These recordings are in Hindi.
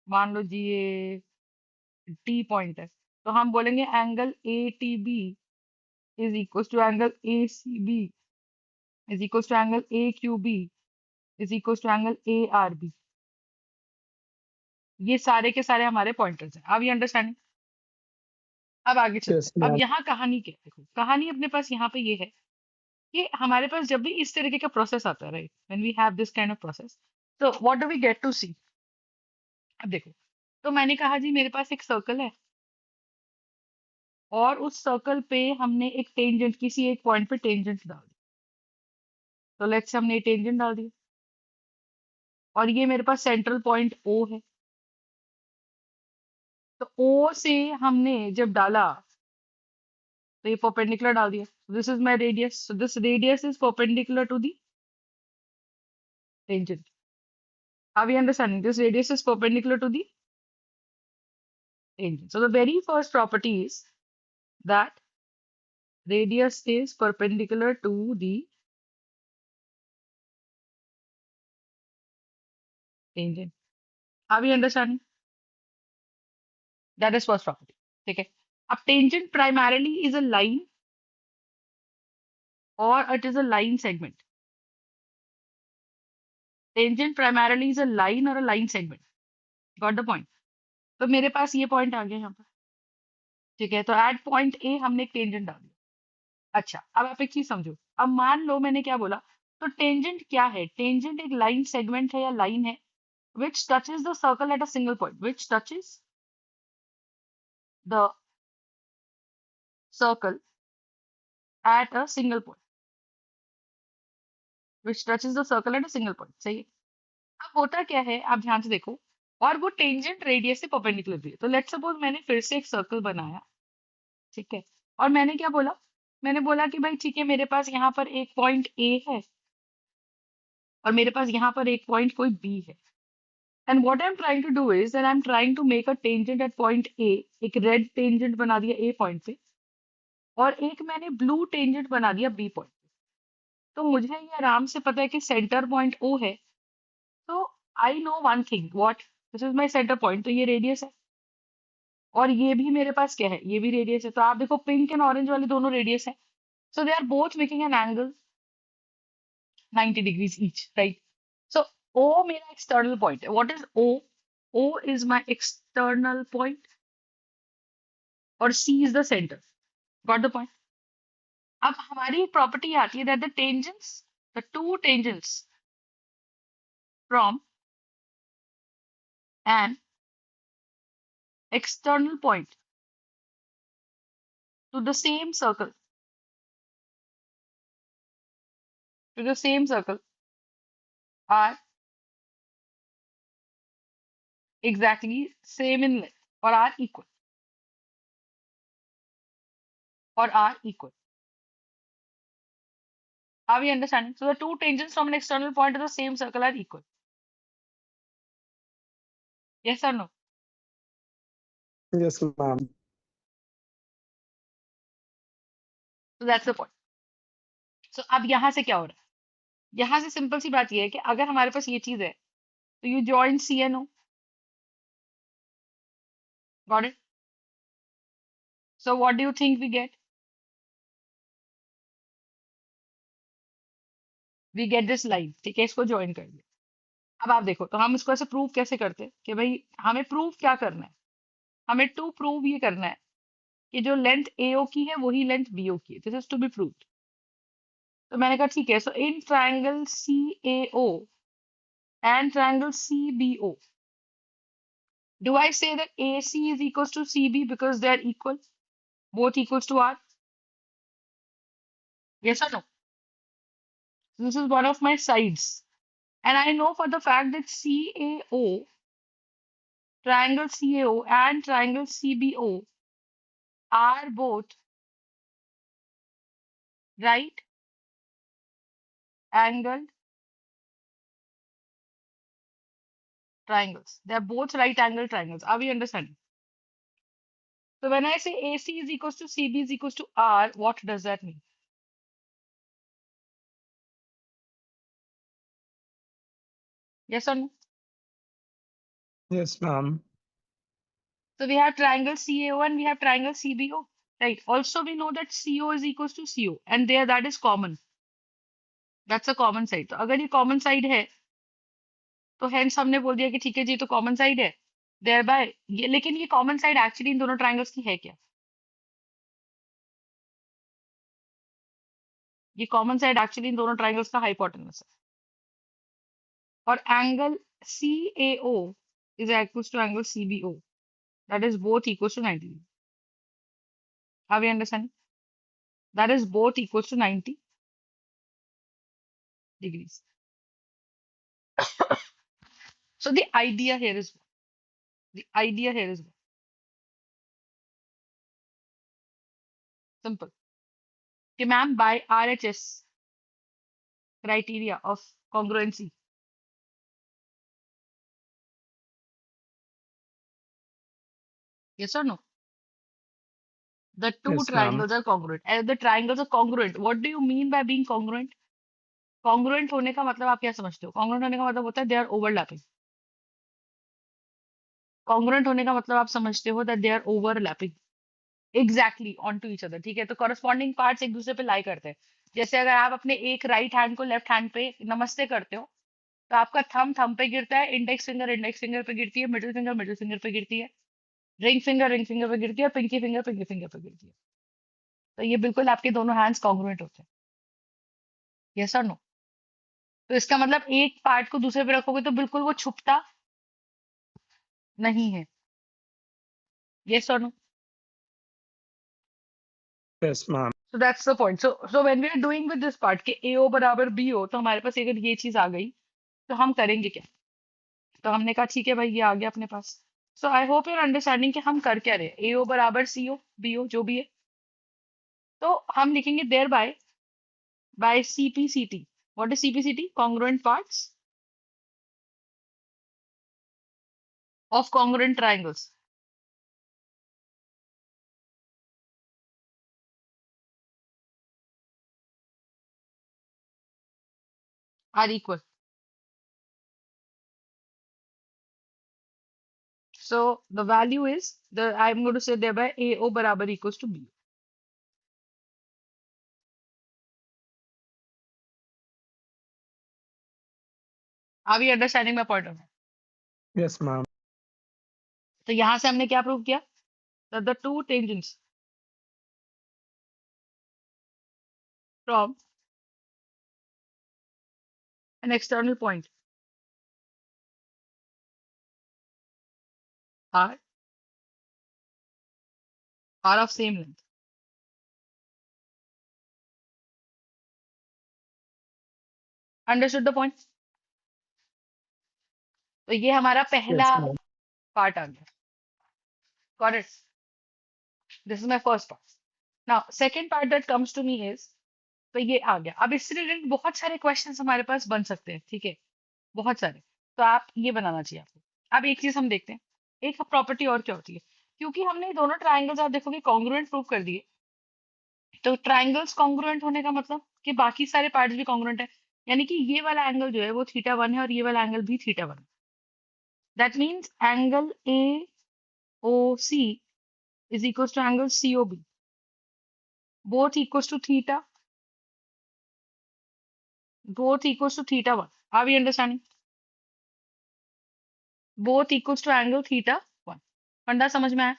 मान लो जी ये टी पॉइंट है, तो हम बोलेंगे angle A T B is equal to angle A C B is equal to angle A Q B is equal to angle A R B. ये सारे के सारे हमारे पॉइंटर्स हैं। अब ये अंडरस्टैंडिंग। अब आगे चलते यस हैं। अब मैम। यहाँ कहानी क्या है, देखो कहानी अपने पास यहाँ पे ये है कि हमारे पास जब भी इस तरीके का प्रोसेस आता है, right, when we have this kind of process, तो what do we get to see. अब देखो, तो मैंने कहा जी मेरे पास एक सर्कल है और उस सर्कल पे हमने एक टेंजेंट किसी एक पॉइंट पे टेंजेंट डाल दी। तो लेट्स से हमने टेंजेंट डाल दिया और ये मेरे पास सेंट्रल पॉइंट ओ है। तो ओ से हमने जब डाला तो ये परपेंडिकुलर डाल दिया। This is my radius, so this radius is perpendicular to the tangent. Are we understanding? This radius is perpendicular to the tangent. So the very first property is that radius is perpendicular to the tangent. Are we understanding? That is first property. Okay. A tangent primarily is a line or it is a line segment. Tangent primarily is a line or a line segment. Got the point? तो मेरे पास ये पॉइंट आ गया यहाँ पर। ठीक है, तो एट पॉइंट ए हमने एक टेंजेंट डाल दिया। अच्छा, अब आप एक चीज समझो। अब मान लो मैंने क्या बोला, तो टेंजेंट क्या है? टेंजेंट एक लाइन सेगमेंट है या लाइन है which touches the circle at a single point, which touches the circle at a single point, which touches the circle at a single point। सही है। अब होता क्या है, आप ध्यान से देखो, और वो टेंजेंट रेडियस से परपेंडिकुलर भी है। तो लेट्स सपोज मैंने फिर से एक सर्कल बनाया, ठीक है, और मैंने क्या बोला, मैंने बोला कि भाई ठीक है मेरे पास यहाँ पर एक पॉइंट ए है और मेरे पास यहाँ पर एक पॉइंट कोई बी है। And what I am trying to do is that I am trying to make a tangent at point A. एक रेड टेंजेंट बना दिया ए पॉइंट पे और एक मैंने ब्लू टेंजेंट बना दिया बी पॉइंट। तो मुझे ये आराम से पता है कि सेंटर पॉइंट ओ है। तो I know one thing, what, this is my centre point, तो ये रेडियस है और ये भी मेरे पास क्या है, ये भी रेडियस है। तो आप देखो पिंक एंड ऑरेंज वाले दोनों रेडियस है, so they are both making an angle 90 degrees each, right. So O मेरा एक्सटर्नल पॉइंट है। What is O? O is my external point और C is the centre. Got the point? अब हमारी एक प्रॉपर्टी आती है that the tangents, the two tangents from an external point to the same circle, to the same circle are exactly same in length or are equal, or are equal. Are we understanding? So the two tangents from an external point to the same circle are equal. Yes or no? Yes ma'am. So that's the point. So अब यहाँ से क्या हो रहा है? यहाँ से सिंपल सी बात ये है कि अगर हमारे पास ये चीज है तो you join C and O. Got it? So what do you think we get? We get this line, ठीक है, इसको ज्वाइन कर दिया। अब आप देखो, तो हम इसको ऐसे प्रूव कैसे करते हैं कि भाई हमें प्रूव क्या करना है? हमें टू प्रूव ये करना है कि जो लेंथ AO की है वही लेंथ BO की है। This is to be proved. तो मैंने कहा ठीक है, so in triangle CAO and triangle CBO, do I say that AC is equals to CB because they are equal, both equals to R? Yes or no? This is one of my sides, and I know for the fact that CAO, triangle CAO and triangle CBO are both right angled triangles. They are both right angled triangles. Are we understanding? So when I say AC is equals to CB is equals to R, what does that mean? Yes or no? Yes, ma'am. So we have triangle CAO and we have triangle CBO, right? Also, we know that CO is equals to CO, and there that is common. That's a common side. तो अगर ये common side है, तो hence हमने बोल दिया कि ठीक है जी, तो common side है. Thereby ये, लेकिन ये common side actually इन दोनों triangles की है क्या? ये common side actually इन दोनों triangles का hypotenuse है. और angle CAO is equals to angle CBO. That is both equals to 90 degrees. Are we understanding? That is both equals to 90 degrees. So the idea here is what? The idea here is what? Simple. कि ma'am by RHS criteria of congruency, yes or no? The two Yes, ma'am. triangles are congruent. And the triangles are congruent. What do you mean by being congruent? Congruent होने का मतलब आप क्या समझते हो? Congruent होने का मतलब होता है they are overlapping. Congruent होने का मतलब आप समझते हो that they are overlapping. Exactly onto each other. ठीक है, तो corresponding parts एक दूसरे पे lie करते हैं. जैसे अगर आप अपने एक राइट हैंड को लेफ्ट हैंड पे नमस्ते करते हो, तो आपका थंब पे गिरता है, इंडेक्स फिंगर पे गिरती है, मिडिल फिंगर पे गिरती है, रिंग फिंगर पे गिरती है, और पिंकी फिंगर पे गिरती है. तो ये बिल्कुल आपके दोनों हैंड्स कॉन्ग्रुएंट होते हैं. यस और नो? तो इसका मतलब एक पार्ट को दूसरे पे रखोगे तो बिल्कुल वो छुपता नहीं है. यस और no? Yes, ma'am. So that's the point. So when we are doing with this part के AO बराबर BO, तो हमारे पास अगर ये चीज आ गई तो हम करेंगे क्या? तो हमने कहा ठीक है भाई, ये आ गया अपने पास. सो आई होप यूर अंडरस्टैंडिंग कि हम कर क्या रहे. AO बराबर CO BO जो भी है, तो हम लिखेंगे thereby CPCT. What is CPCT? Congruent parts of congruent triangles are equal. So the value is I'm going to say thereby AO barabar equals to B. Are we understanding my point or not? Yes, ma'am. तो यहां से हमने क्या प्रूव किया? That the two tangents from an external point are of same length. Understood the point? तो ये हमारा पहला Yes, ma'am. पार्ट आ गया. Got it? This is my first part. Now, second part that comes to me is, तो ये आ गया. अब इससे रिलेटेड बहुत सारे क्वेश्चंस हमारे पास बन सकते हैं, ठीक है, बहुत सारे. तो आप ये बनाना चाहिए आपको. अब एक चीज हम देखते हैं, एक प्रॉपर्टी और क्या होती है. क्योंकि हमने ये दोनों ट्रायंगल्स आप देखोगे कॉन्ग्रुएंट प्रूव कर दिए, तो ट्रायंगल्स कॉन्ग्रुएंट होने का मतलब कि बाकी सारे पार्ट्स भी कॉन्ग्रुएंट है. यानी कि ये वाला एंगल जो है वो θ1 है और ये वाला एंगल भी θ1 है. That means angle AOC is equals to angle COB, both equals to theta, both equals to θ1. Are we understanding? Both equals to angle θ1. फंडा समझ में आया?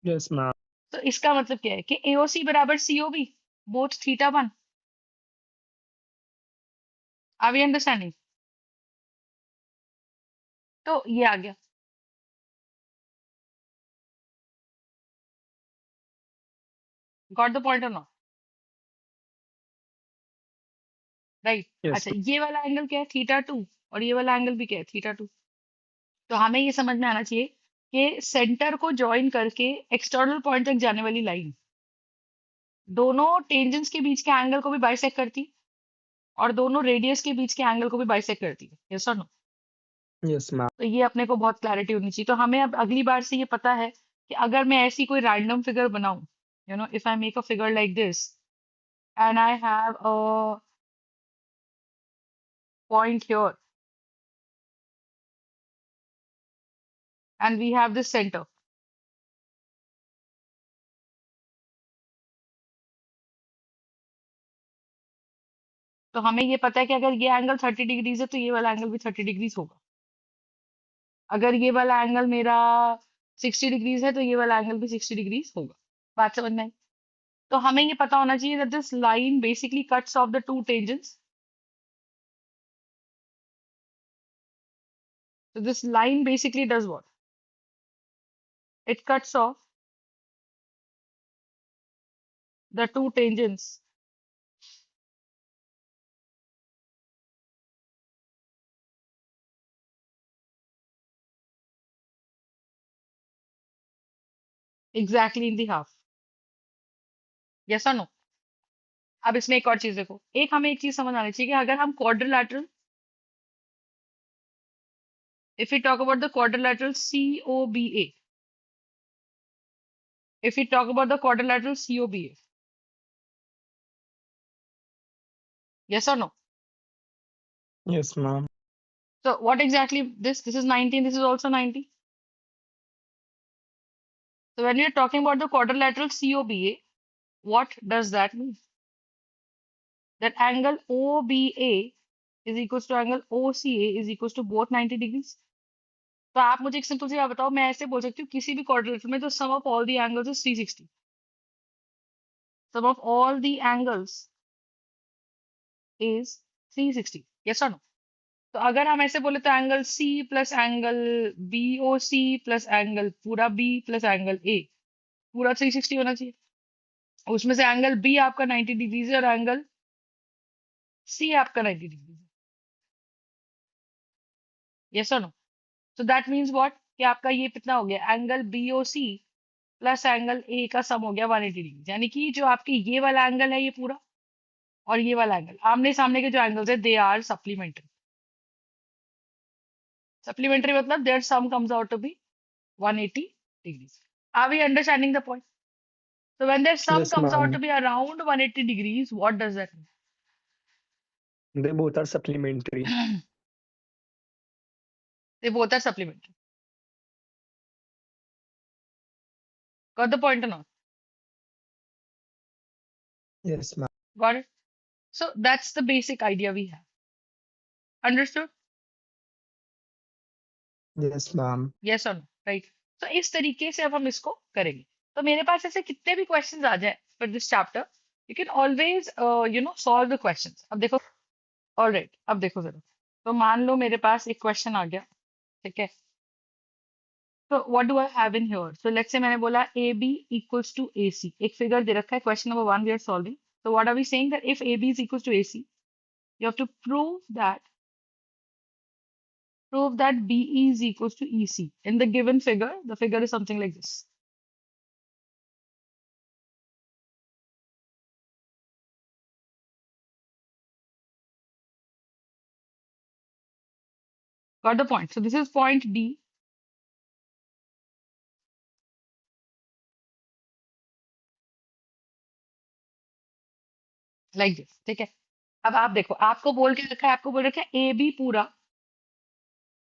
Yes, ma'am. तो इसका मतलब क्या है कि AOC बराबर COB, both θ1. Are we understanding? तो ये आ गया. Got the point or not? Right. Yes, अच्छा, ये वाला एंगल क्या है? θ2. और ये वाला एंगल भी क्या है? θ2. तो हमें ये समझ में आना चाहिए कि सेंटर को ज्वाइन करके एक्सटर्नल पॉइंट तक जाने वाली लाइन दोनों टेंजेंट्स के बीच के एंगल को भी बाइसेक्ट करती है और दोनों रेडियस के बीच के एंगल को भी बाइसेक्ट करती है. यस और नो? yes, ma'am. तो ये अपने को बहुत क्लैरिटी होनी चाहिए. तो हमें अब अगली बार से ये पता है कि अगर मैं ऐसी कोई रैंडम फिगर बनाऊं, you know, if I make a figure like this and I have a point here and we have this center. तो हमें ये पता है कि अगर ये एंगल 30 डिग्रीज है तो ये वाला एंगल भी 30 डिग्रीज होगा। अगर ये वाला एंगल मेरा 60 डिग्रीज है तो ये वाला एंगल भी 60 डिग्रीज होगा। बात समझ में आई? तो हमें ये पता होना चाहिए that this line basically cuts off the two tangents. So this line basically does what? It cuts off the two tangents. Exactly in the half. Yes or no? अब इसमें एक और चीज देखो, एक हमें एक चीज समझ आनी चाहिए कि अगर हम quadrilateral, if we talk about the quadrilateral COBA, if we talk about the quadrilateral COBA, yes or no? Yes, ma'am. So what exactly this is 90, this is also 90. So when we are talking about the quadrilateral COBA, what does that mean? That angle OBA is equals to angle OCA is equals to both 90 degrees. तो आप मुझे एक सिंपल सी बात बताओ, मैं ऐसे बोल सकती हूँ किसी भी क्वाड्रिलेटरल में तो sum of all the angles is 360, sum of all the angles is 360, yes और नो? तो अगर हम ऐसे बोले तो angle C plus angle B O C plus angle पूरा बी प्लस एंगल ए पूरा 360 होना चाहिए। उसमें से एंगल बी आपका 90 डिग्रीज है और एंगल सी आपका 90 डिग्रीज है, यस और no? So that means what कि आपका ये कितना हो गया, angle B O C plus angle A का सम हो गया 180 डिग्री। यानी कि जो आपके ये वाला एंगल है ये पूरा और ये वाला एंगल आमने सामने के जो एंगल्स है दे आर सप्लीमेंट्री। सप्लीमेंट्री मतलब their sum comes out to be 180 degrees. Are we understanding the point? So when their sum Yes, comes out to ma'am. be around 180 degrees, what does that They both are supplementary. mean? They both are supplementary. Got the point or not? Yes, ma'am. Got it? So that's the basic idea we have. Understood? Yes, ma'am. Yes or no? Right? So इस तरीके से अब हम इसको करेंगे। तो मेरे पास ऐसे कितने भी क्वेश्चंस आ जाए for this chapter, you can always solve the questions. अब देखो, ऑलराइट, अब देखो जरा। तो मान लो मेरे पास एक क्वेश्चन आ गया, ठीक है? तो what do I have in here? So let's say मैंने बोला A B equals to A C, एक फिगर दे रखा है, question number 1 we are solving. So what are we saying? That if AB is equals to AC, you have to prove that BE is equals to EC. In the given figure, the figure is something like this. Got the point? So this is point D. Like this, ठीक है? अब आप देखो, आपको बोल के रखा है, आपको बोल रखा है AB पूरा,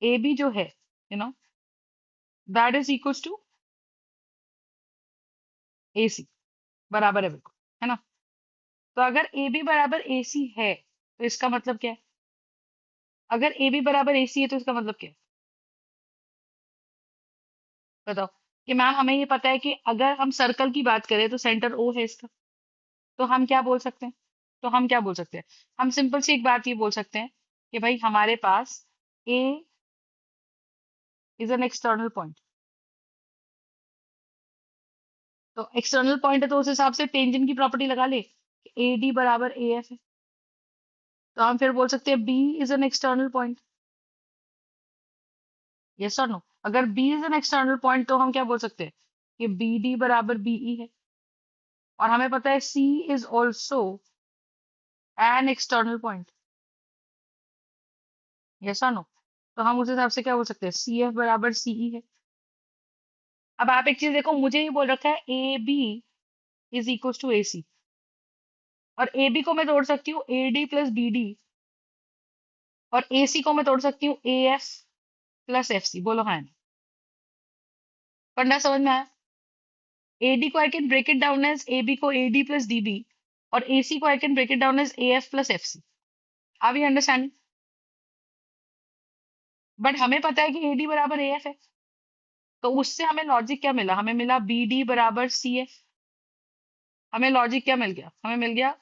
AB जो है, you know, that is equals to AC, बराबर है बिल्कुल, है ना? तो अगर AB बराबर AC है तो इसका मतलब क्या है? अगर AB बराबर AC है तो इसका मतलब क्या है? बताओ। कि मैम हमें ये पता है कि अगर हम सर्कल की बात करें तो सेंटर O है इसका। तो हम क्या बोल सकते हैं? तो हम क्या बोल सकते हैं? हम सिंपल सी एक बात ये बोल सकते हैं कि भाई हमारे पास A is an external point. तो एक्सटर्नल पॉइंट है तो उस हिसाब से टेंजेंट की प्रॉपर्टी लगा ले, ए डी बराबर ए एफ है। तो हम फिर बोल सकते हैं B is an external point, yes और नो? अगर B is an external point तो हम क्या बोल सकते हैं कि बी डी बराबर बीई है। और हमें पता है C is also an external point, yes और नो? तो हम उस हिसाब से क्या बोल सकते हैं, सी एफ बराबर सीई है। अब आप एक चीज देखो, मुझे ये बोल रखा है A B is equal to A C, और ए बी को मैं तोड़ सकती हूँ A D plus B D, और ए सी को मैं तोड़ सकती हूँ A F plus F C. बोलो हाँ। फंडा समझ में आया? एडी को I can break it down as AB को एडी प्लस डीबी, और एसी को I can break it down as AF plus FC. Are we understanding? But हमें पता है कि एडी बराबर एएफ है, तो उससे हमें लॉजिक क्या मिला? हमें मिला बीडी बराबर सी एफ। हमें लॉजिक क्या मिल गया? हमें मिल गया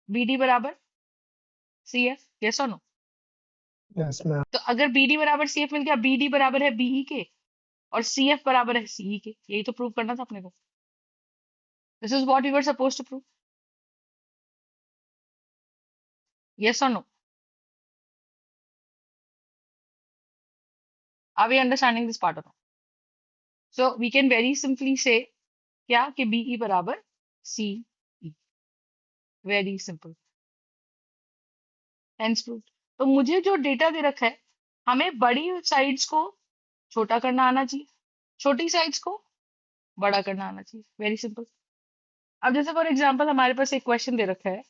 बीडी बराबर सी एफ। यस और नो? Yes, ma'am. तो अगर बीडी बराबर सी एफ मिल गया, बीडी बराबर है बीई के और सी एफ बराबर है सीई के, यही तो प्रूव करना था अपने को। This is what we were suppose to prove. Yes और no? Are we understanding this part of? So we can very simply say क्या कि बीई बराबर C E. Very simple, hence proved. तो मुझे जो डेटा दे रखा है, हमें बड़ी साइड्स को छोटा करना आना चाहिए, छोटी साइड्स को बड़ा करना आना चाहिए। Very simple. अब जैसे फॉर एग्जांपल हमारे पास एक क्वेश्चन दे रखा है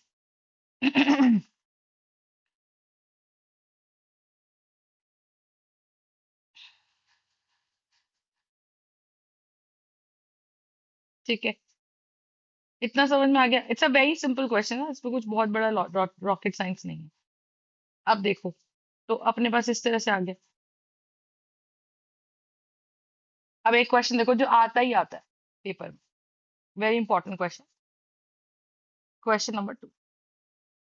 ठीक है, इतना समझ में आ गया? It's a very simple question है, इसमें कुछ बहुत बड़ा रॉकेट साइंस नहीं है। अब देखो, तो अपने पास इस तरह से आ गया। अब एक क्वेश्चन देखो जो आता ही आता है पेपर में, very important question, question number 2।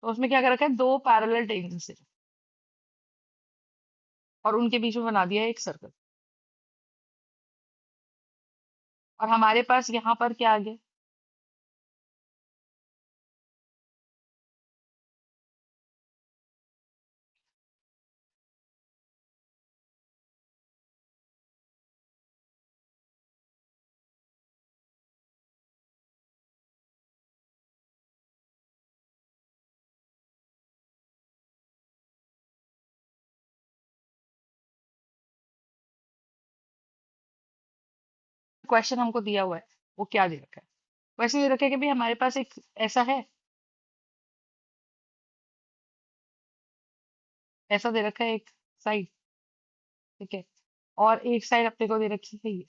तो उसमें क्या कर रखा है? दो पैरेलल टेंजेंट्स है और उनके बीच में बना दिया है एक सर्कल, और हमारे पास यहाँ पर क्या आ गया? क्वेश्चन हमको दिया हुआ है, वो क्या दे रखा है? क्वेश्चन ये रखे कि भाई हमारे पास एक ऐसा है, ऐसा दे रखा है एक साइड, ठीक है, और एक साइड अपने को दे रखी है ये,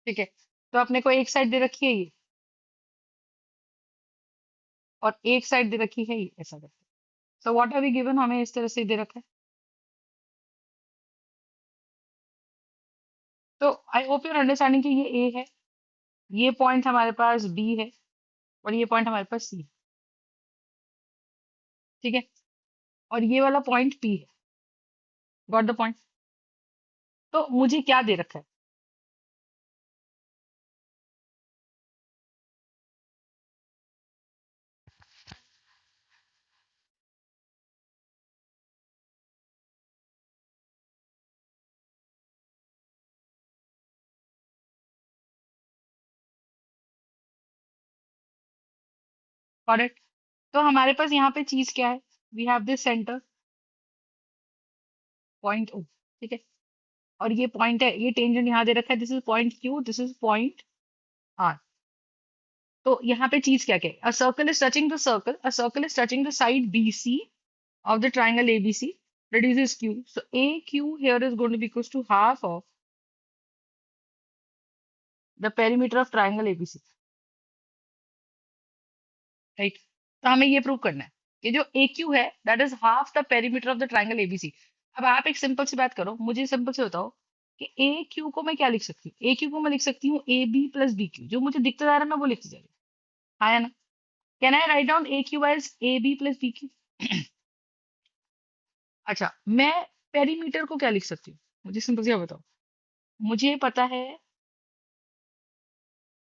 ठीक है। तो अपने को एक साइड दे रखी है ये, और एक साइड दे रखी है ये, ऐसा करके। So what are we given? हमें इस तरह से दे रखा है। तो आई होप यूर अंडरस्टैंडिंग कि ये ए है, ये पॉइंट हमारे पास बी है, और ये पॉइंट हमारे पास सी है, ठीक है, और ये वाला पॉइंट पी है। Got the point? तो मुझे क्या दे रखा है? करेक्ट? तो हमारे पास यहाँ पे चीज क्या है? We have this centre point O, ठीक है, और ये पॉइंट है, ये टेंजेंट यहाँ दे रखा है, this is point Q, this is point R. तो यहाँ पे चीज क्या क्या है? A circle is touching the circle, a circle is touching the side B C of the triangle ABC reduces Q. So AQ here is going to be equals to half of the perimeter of triangle ABC. Right? तो हमें ये प्रूव करना है कि जो AQ है that is half the perimeter of the triangle ABC. अब आप एक सिंपल सी बात करो, मुझे सिंपल से बताओ कि AQ को मैं क्या लिख सकती हूँ? AQ को मैं लिख सकती हूँ AB प्लस BQ, जो मुझे दिखता जा रहा है मैं वो लिखती जा रही हूँ। हाँ या ना? Can I write down AQ as AB plus BQ? अच्छा, मैं पेरीमीटर को क्या लिख सकती हूँ? मुझे सिंपल से बताओ। मुझे पता है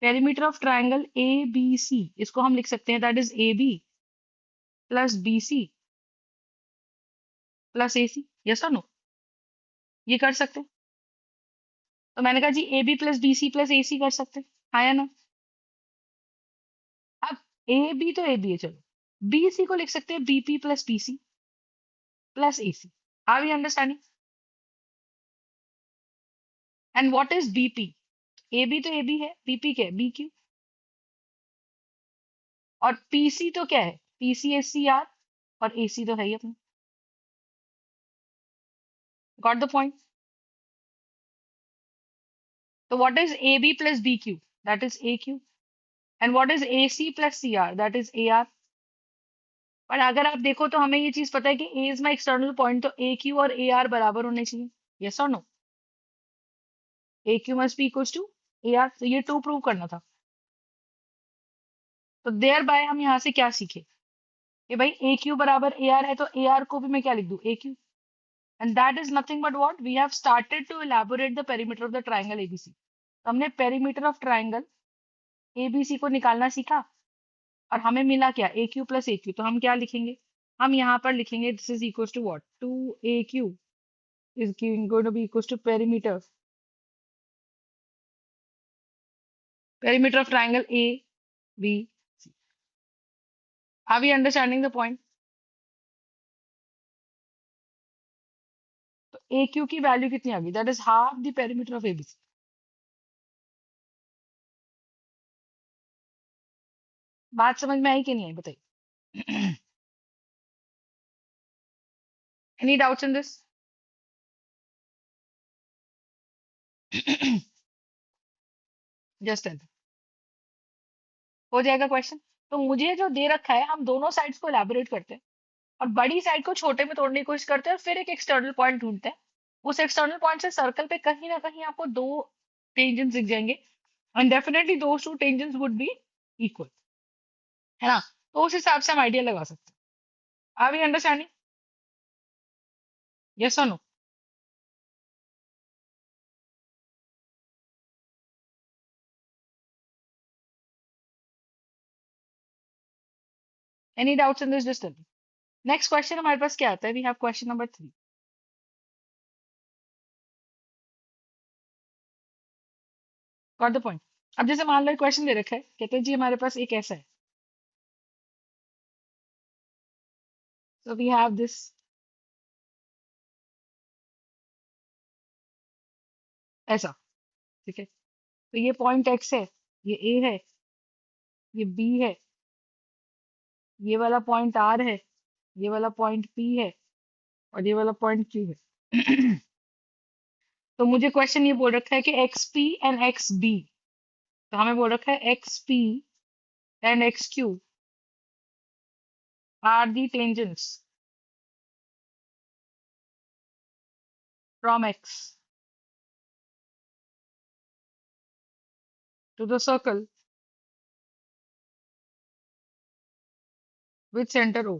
perimeter of triangle A B C, इसको हम लिख सकते हैं that is A B plus B C plus A C. Yes और नो? ये कर सकते हैं? तो मैंने कहा जी A B plus B C plus A C कर सकते हैं, हाँ या ना? अब ए बी तो ए बी है, चलो बी सी को लिख सकते हैं B P plus B C plus A C. Are we understanding? And what is B P? A B तो ए बी है, बीपी क्या है, बी क्यू, और पीसी तो क्या है, पीसी एस सी आर, और एसी तो है ही अपना। Got the point? तो what is A B plus B Q, that is A Q, and what is A C plus C R, that is A R. पर अगर आप देखो तो हमें ये चीज पता है कि ए इज माई एक्सटर्नल पॉइंट, तो ए क्यू और ए आर बराबर होने चाहिए, यस और no? A Q must be equal to A R, तो ये टू प्रूव करना था। तो देयर बाय हम यहाँ से क्या सीखे कि भाई ए क्यू बराबर ए आर है, तो ए आर को भी मैं क्या लिख दूं, A Q, and that is nothing but what we have started to elaborate the perimeter of the triangle ABC. तो हमने पेरीमीटर ऑफ ट्राइंगल एबीसी को निकालना सीखा, और हमें मिला क्या, A Q plus A Q. तो हम क्या लिखेंगे, हम यहाँ पर लिखेंगे this is equal to what, two A Q is going to be equals to perimeter of triangle A B C. Are we understanding the point? तो ए क्यू की वैल्यू कितनी आ गई, that is half the perimeter of ABC. बात समझ में आई कि नहीं आई बताइए? Any doubts in this? Just हो जाएगा क्वेश्चन। तो मुझे जो दे रखा है, हम दोनों साइड्स को एलैबोरेट करते हैं, और बड़ी साइड को छोटे में तोड़ने की कोशिश करते हैं, और फिर एक एक्सटर्नल पॉइंट ढूंढते हैं। उस एक्सटर्नल पॉइंट से सर्कल पे कहीं ना कहीं आपको दो टेंजेंट्स दिख जाएंगे, and definitely those two tangents would be equal, है ना? तो उस हिसाब से हम आइडिया लगा सकते हैं। आर वी अंडरस्टैंडिंग, यस और no? Any doubts in this, just tell me. Next question हमारे पास क्या आता है, we have question number 3। Got the point? अब जैसे मान लो क्वेश्चन दे रखा है, कहते हैं जी हमारे पास एक ऐसा है, सो वी हैव दिस, ऐसा, ठीक है? तो ये पॉइंट एक्स है, ये ए है, ये बी है, ये वाला पॉइंट आर है, ये वाला पॉइंट पी है, और ये वाला पॉइंट क्यू है। तो मुझे क्वेश्चन ये बोल रखा है कि X P and X B, तो हमें बोल रखा है X P and X Q are the tangents from X to the circle with center O।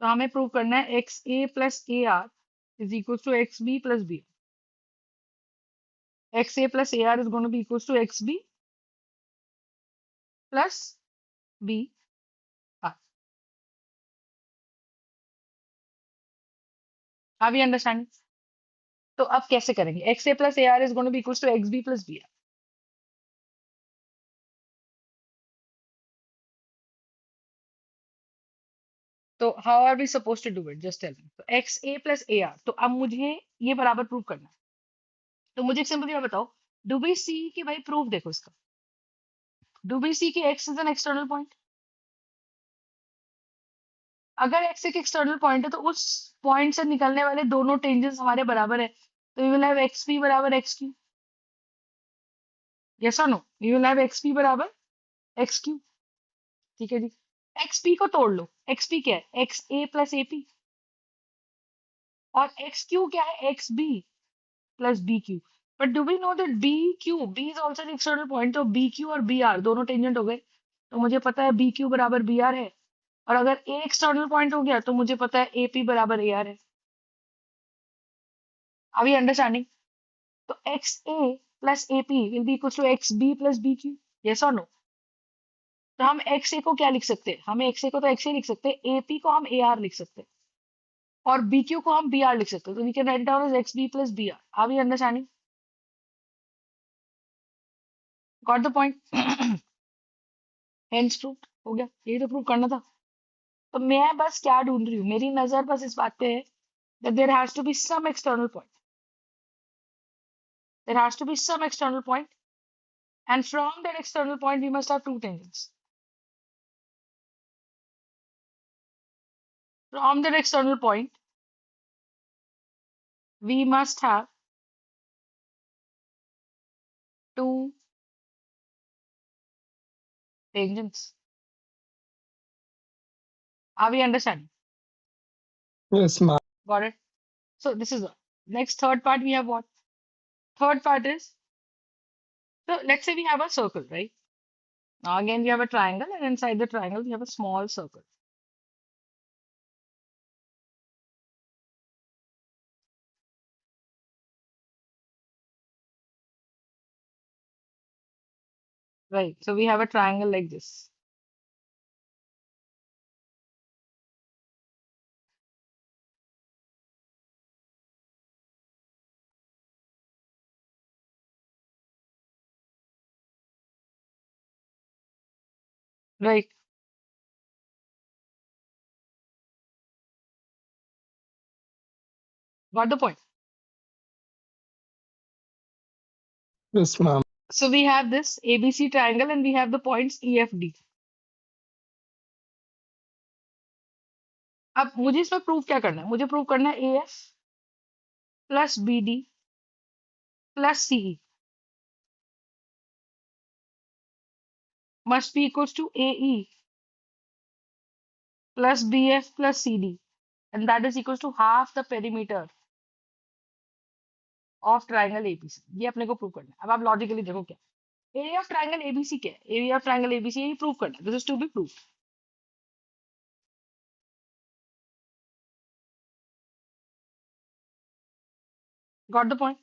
तो हमें प्रूव करना है X A plus A R is equal to X B plus B. X A plus A R is going to be equal to X B plus B R. Are we understanding? तो अब कैसे करेंगे, X A plus A R is going to be equal to X B plus B R. तो how are we suppose to do it, just tell me. तो X A plus A R, तो अब मुझे ये बराबर प्रूव करना है। तो मुझे एक सिंपल ये बताओ, डू वी सी कि भाई प्रूफ देखो इसका, डू वी सी कि x is an external point? अगर एक्स एक एक्सटर्नल पॉइंट है, तो उस पॉइंट से निकलने वाले दोनों टेंजेंट्स हमारे बराबर है, तो we will have X P बराबर एक्स क्यू, यस और no? We will have X P बराबर एक्स क्यू, ठीक है जी। एक्स पी को तोड़ लो, एक्स पी क्या है, X A plus A P, और एक्स क्यू क्या है, X B plus B Q. But do we know that B Q, B is also an external point, तो बी क्यू और बी आर दोनों टेंजेंट हो गए, तो मुझे पता है बी क्यू बराबर बी आर है, और अगर ए एक्सटर्नल पॉइंट हो गया तो मुझे पता है ए पी बराबर ए आर है। Are we understanding? तो X A plus A P will be equal to X B plus B Q, yes और नो? तो हम एक्स ए को क्या लिख सकते हैं, हम एक्स ए को तो एक्स ए लिख सकते हैं, ए पी को हम ए आर लिख सकते हैं, और बी क्यू को हम बी आर लिख सकते हैं, तो we can write down as X B plus B R. Are we understanding? Got the point? Hence prove हो गया, यही तो प्रूव करना था। तो मैं बस क्या ढूंढ रही हूँ, मेरी नजर बस इस बात पे है that there has to be some external point, There has to be some external point, and from that external point, we must have two tangents. From that external point, we must have two tangents. Are we understanding? Yes, ma'am. Got it? So this is what. Next, third part, we have what? Third part is, so let's say we have a circle, right? Now again, we have a triangle, and inside the triangle, we have a small circle. Right. So we have a triangle like this. Right. Got the point? Yes, ma'am. So we have this ABC triangle and we have the points EFD. अब मुझे इसमें प्रूव क्या करना है? मुझे प्रूव करना है AF plus BD plus CE must be equals to AE plus BF plus CD, and that is equals to half the perimeter of triangle ABC. ये अपने को प्रूव करना है. अब आप लॉजिकली देखो क्या एरिया ऑफ ट्राइंगल एबीसी क्या है? एरिया ऑफ ट्राइंगल एबीसी यही प्रूव करना है. This is to be prove. Got the point?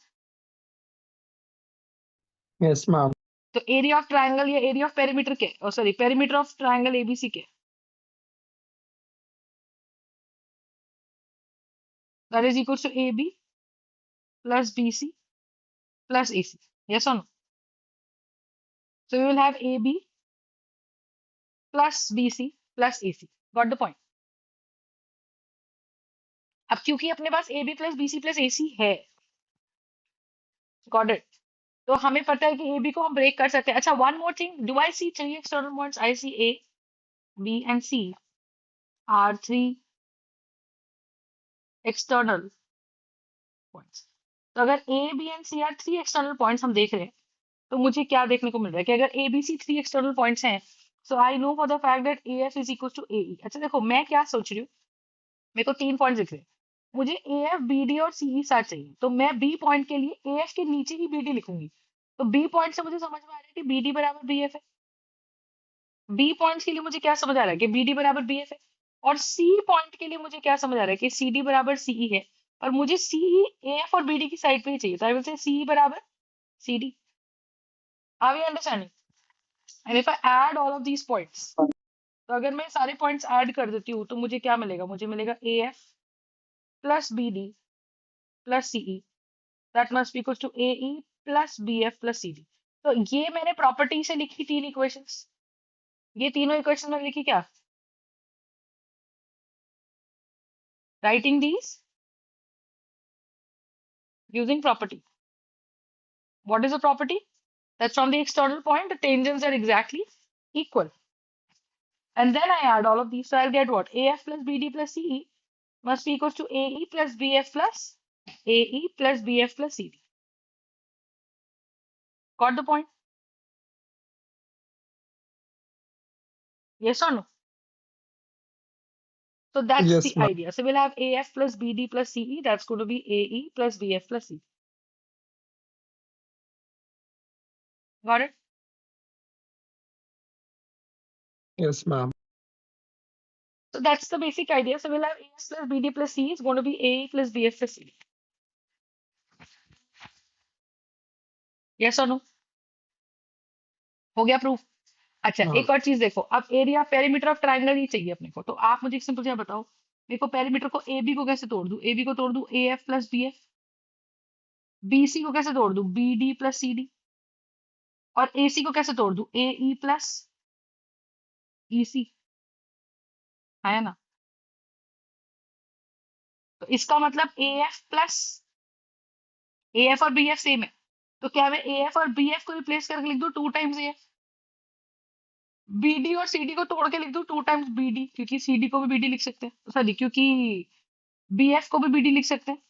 Yes, ma'am. तो एरिया ऑफ ट्राइंगल या एरिया ऑफ पेरीमीटर क्या है? Sorry, perimeter of triangle ABC क्या है? That is equals to AB plus BC plus AC. Yes or no? So we will have AB plus BC plus AC. Got the point? अब क्योंकि अपने पास AB plus BC plus AC है, गॉट इट, तो हमें पता है कि AB को हम ब्रेक कर सकते हैं. अच्छा, one more thing, do I see three external points? I see A, B and C are three external points. तो अगर A, B and C are three external points हम देख रहे हैं, तो मुझे क्या देखने को मिल रहा है कि अगर A, B, C three external points हैं, so I know for the fact that AF is equal to AE. अच्छा देखो, मैं क्या सोच रही हूँ, मेरे को तीन पॉइंट दिख रहे हैं. मुझे AF, BD और CE साथ चाहिए, तो मैं B पॉइंट के लिए AF के नीचे ही BD लिखूंगी. तो B पॉइंट से मुझे समझ में आ रहा है कि BD बराबर BF है. B पॉइंट के लिए मुझे क्या समझ आ रहा है कि BD बराबर BF है. और C पॉइंट के लिए मुझे क्या समझ आ रहा है कि CD बराबर CE है. और मुझे CE AF और BD की साइड पे ही चाहिए, तो आई विल से CE बराबर CD. Are we understanding? And if I add all of these points, तो अगर मैं सारे पॉइंट्स ऐड कर देती हूँ, तो मुझे क्या मिलेगा? मुझे मिलेगा AF plus BD plus CE, that must be equal to AE plus BF plus CD. तो ये मैंने प्रॉपर्टी से लिखी तीन इक्वेशंस. ये तीनों इक्वेशन मैंने लिखी क्या? Writing these using property. What is the property? That's from the external point the tangents are exactly equal, and then I add all of these, so I'll get what? AF plus BD plus CE must be equals to AE plus BF plus AE plus BF plus CD. Got the point? Yes or no? So that's the Yes, ma'am. idea. So we'll have AF plus BD plus CE. That's going to be AE plus BF plus C. Got it? Yes, ma'am. So that's the basic idea. So we'll have AF plus BD plus C is going to be AE plus BF plus C. Yes or no? हो गया प्रूफ? अच्छा, Ma'am. एक और चीज देखो. अब एरिया पेरीमीटर ऑफ ट्राइंगल ही चाहिए अपने को, तो आप मुझे एक सिंपल सा बताओ, मेरे को पेरीमीटर को AB को कैसे तोड़ दूं? AB को तोड़ दूं AF प्लस BF. BC को कैसे तोड़ दूं? BD plus CD. और AC को कैसे तोड़ दूं? AE plus EC. है ना? तो इसका मतलब AF प्लस AF और BF सेम है, तो क्या मैं ए एफ और बी एफ को रिप्लेस करके लिख दूं 2 times A F, B D और सी डी को तोड़ के लिख दूं 2 टाइम्स बी डी, क्योंकि सी डी को भी बी डी लिख सकते हैं, सॉरी क्योंकि बी एफ को भी बी डी लिख सकते हैं,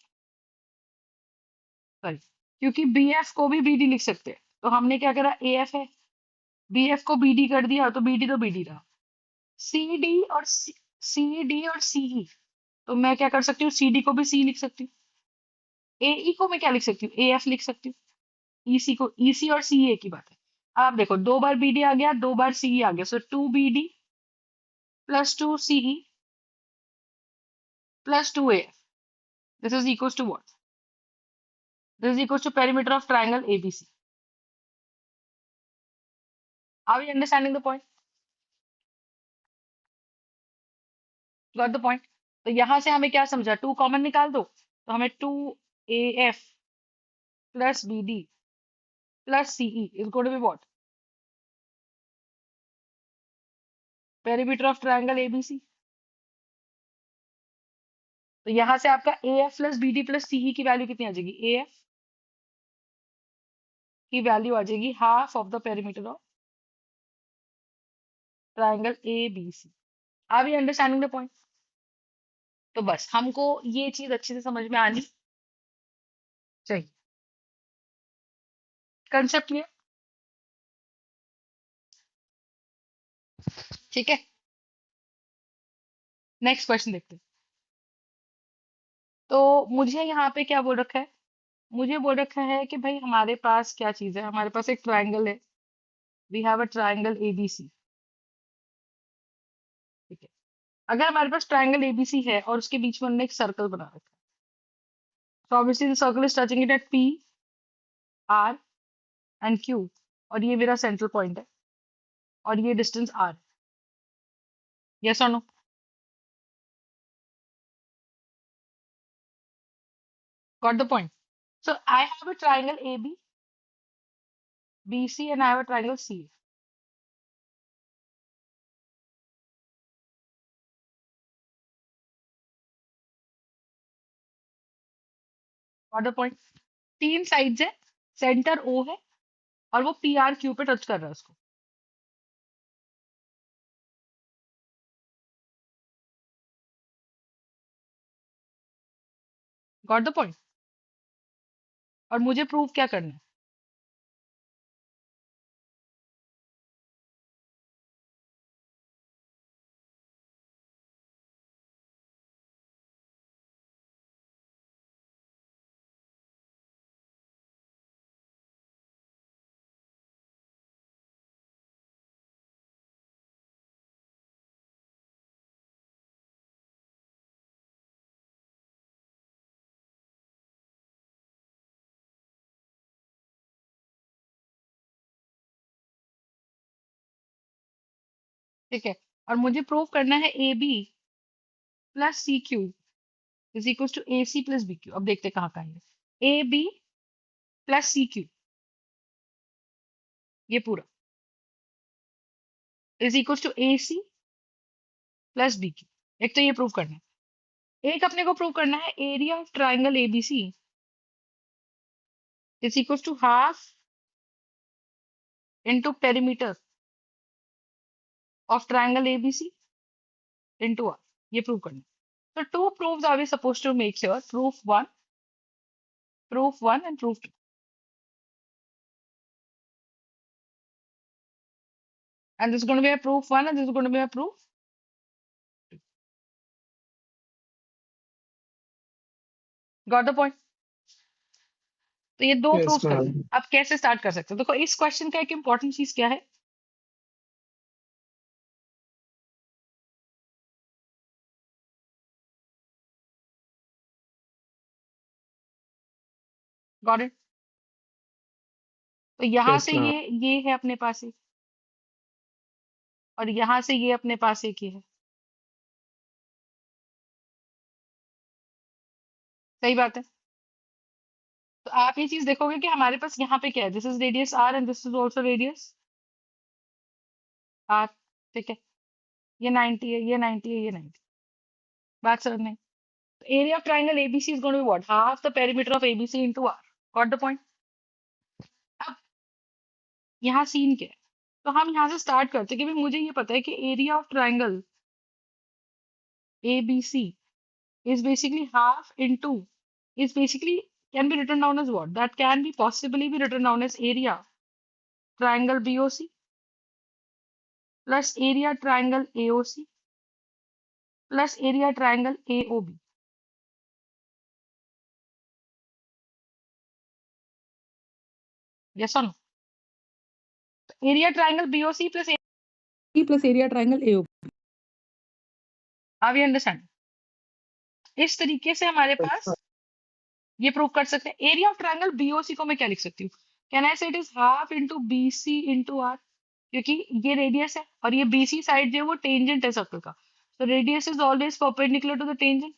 सॉरी क्योंकि बी एफ को भी बी डी लिख सकते हैं। तो हमने क्या करा, ए एफ है, बी एफ को बी डी कर दिया, तो बी डी तो बी डी रहा। सी डी और सी डी और सी ई, तो मैं क्या कर सकती हूँ, सी डी को भी सी लिख सकती हूँ, ए ई को मैं क्या लिख सकती हूँ, ए एफ लिख सकती हूँ, ईसी को ईसी और सी एक ही बात है। अब आप देखो 2 बार बी डी आ गया, 2 बार सी आ गया, so 2 BD plus 2 CE plus 2 AF, this is equal to what, this is equal to perimeter of triangle ABC. Are you understanding the point, got the point. तो यहां से हमें क्या समझा, 2 कॉमन निकाल दो, तो हमें 2 AF plus BD plus CE is going to be what, perimeter of triangle ABC. तो यहां से आपका AF plus BD plus CE की वैल्यू कितनी आ जाएगी, AF की वैल्यू आ जाएगी half of the perimeter of triangle ABC। Are you understanding the point. तो बस हमको ये चीज अच्छे से समझ में आनी चाहिए, कंसेप्ट क्लियर, ठीक है। नेक्स्ट क्वेश्चन देखते हैं। तो मुझे यहाँ पे क्या बोल रखा है, मुझे बोल रखा है कि भाई हमारे पास क्या चीज है, हमारे पास एक ट्राइंगल है, we have a triangle ABC, ठीक है। अगर हमारे पास ट्राइंगल एबीसी है और उसके बीच में हमने एक सर्कल बना रखा है, तो obviously the circle is touching it at P R and Q, और ये मेरा सेंट्रल पॉइंट है, और ये डिस्टेंस आर, यस और no. Got the point. So I have a triangle A B B C and I have a triangle C, got the point. 3 sides है, सेंटर ओ है, और वो पी आर क्यू पे टच कर रहा है उसको, गॉट द पॉइंट। और मुझे प्रूव क्या करना है, ठीक है। और मुझे प्रूव करना है A B plus C Q is equal to A C plus B Q. अब देखते हैं कहाँ का है, A B plus C Q, ये पूरा is equal to A C plus B Q. एक तो ये प्रूव करना है, एक अपने को प्रूव करना है area of triangle ABC is equal to half into perimeter of triangle ABC into R, ये प्रूव करना है। तो 2 proofs are we supposed to make here, proof 1 and proof 2, and this is going to be a proof 1 and this is going to be a proof 2, got the point। तो ये 2 Yes, प्रूफ कर ma'am. दिए, अब कैसे स्टार्ट कर सकते हो, देखो इस क्वेश्चन का एक इंपॉर्टेंट चीज क्या है, गॉट इट। तो यहाँ Yes, से ma'am. ये है अपने पास एक, और यहाँ से ये अपने पास एक ये है, सही बात है। तो आप ये चीज देखोगे कि हमारे पास यहाँ पे क्या है, this is radius R and this is also radius R, ठीक है। ये 90 है, ये 90 है, ये 90, बात समझ में। Area of triangle ABC is going to be what, half the perimeter of ABC into R, got the point. यहाँ सीन क्या है? तो हम यहाँ से स्टार्ट करते हैं कि भाई मुझे ये पता है कि area of triangle ABC is basically half into is basically can be written down as what? That can be possibly be written down as area triangle BOC plus area triangle AOC plus area triangle AOB. Yes or no? Area triangle BOC plus AOC plus area triangle AOB. Are we understand? इस तरीके से हमारे Yes, पास ma'am. ये प्रूव कर सकते हैं। एरिया ऑफ ट्राइंगल बीओसी को मैं क्या लिख सकती हूँ? Can I say it is half into BC into R, क्योंकि ये रेडियस है और ये BC साइड जो है वो टेंजेंट है सर्कल का, तो radius is always perpendicular to the tangent,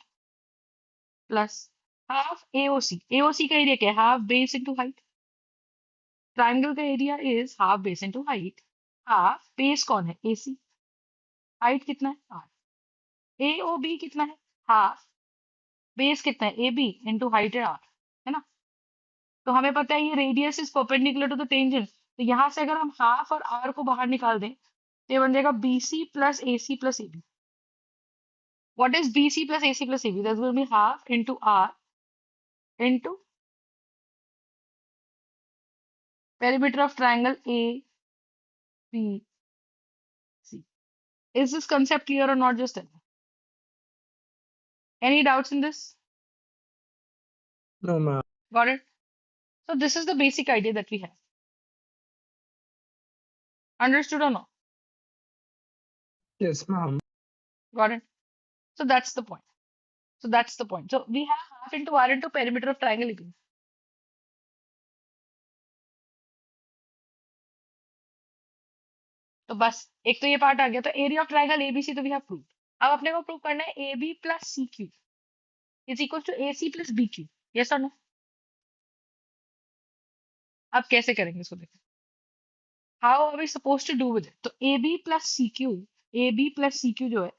plus half AOC। AOC का एरिया क्या है? Half base into height. Triangle का area is half base into height. Half base कौन है? AC। हाइट कितना है? R। AOB कितना है? हाफ बेस कितना है? AB इंटू हाइट है R, है ना? तो हमें पता है ये radius is perpendicular to the tangent, तो यहाँ से अगर हम हाफ और आर को बाहर निकाल दें तो ये बन जाएगा BC plus AC plus AB। What is BC plus AC plus AB? That's going to be half into R into perimeter of triangle ABC। Is this concept clear or not? Just tell me. Any doubts in this? No, ma'am. Got it? So this is the basic idea that we have. Understood or not? Yes, ma'am. Got it? So that's the point. So that's the point. So we have half into R into perimeter of triangle AB. तो बस एक तो ये पार्ट आ गया, तो एरिया ऑफ ट्रायंगल ABC तो वी हैव प्रूव। अब अपने को प्रूव करना है AB plus CQ is equal to AC plus BQ। Yes और नो? अब कैसे करेंगे इसको? देखो how are we suppose to do with it. तो AB प्लस CQ जो है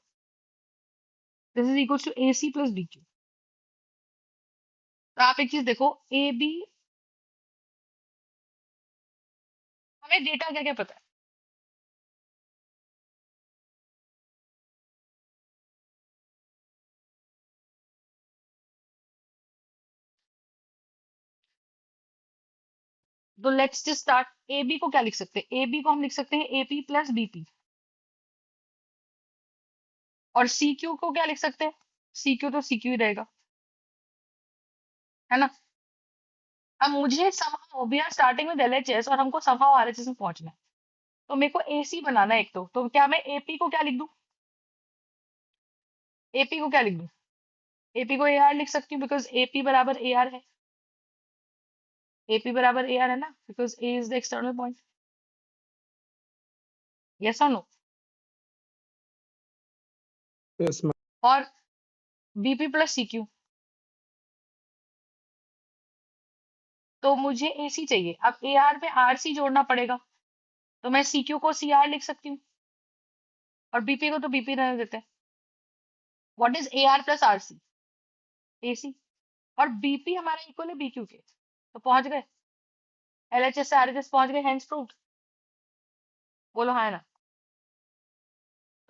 this is equal to AC plus BQ। तो आप एक चीज देखो, AB हमें डेटा क्या क्या पता है? तो लेट्स जस्ट स्टार्ट। AB को क्या लिख सकते हैं? AB को हम लिख सकते हैं AP प्लस BP। और CQ को क्या लिख सकते हैं? CQ तो CQ ही रहेगा, है ना? अब मुझे somehow we are starting with LHS और हमको समहाउ RHS में पहुंचना है, तो मेरे को AC बनाना है एक। तो क्या मैं AP को क्या लिख दूं? AP को क्या लिख दूं? AP को AR लिख सकती हूँ बिकॉज AP बराबर AR है। AP बराबर AR है ना, because A is the external point. Yes और नो? Yes, ma'am. और BP प्लस CQ, तो मुझे AC चाहिए। अब AR में RC जोड़ना पड़ेगा, तो मैं CQ को CR लिख सकती हूँ और BP को तो BP रहने देते हैं। What is AR plus RC? AC। और BP हमारा इक्वल है BQ के, तो पहुंच गए। LHS से RHS पहुंच गए, हैंड्स प्रूव्ड। बोलो हाँ है ना?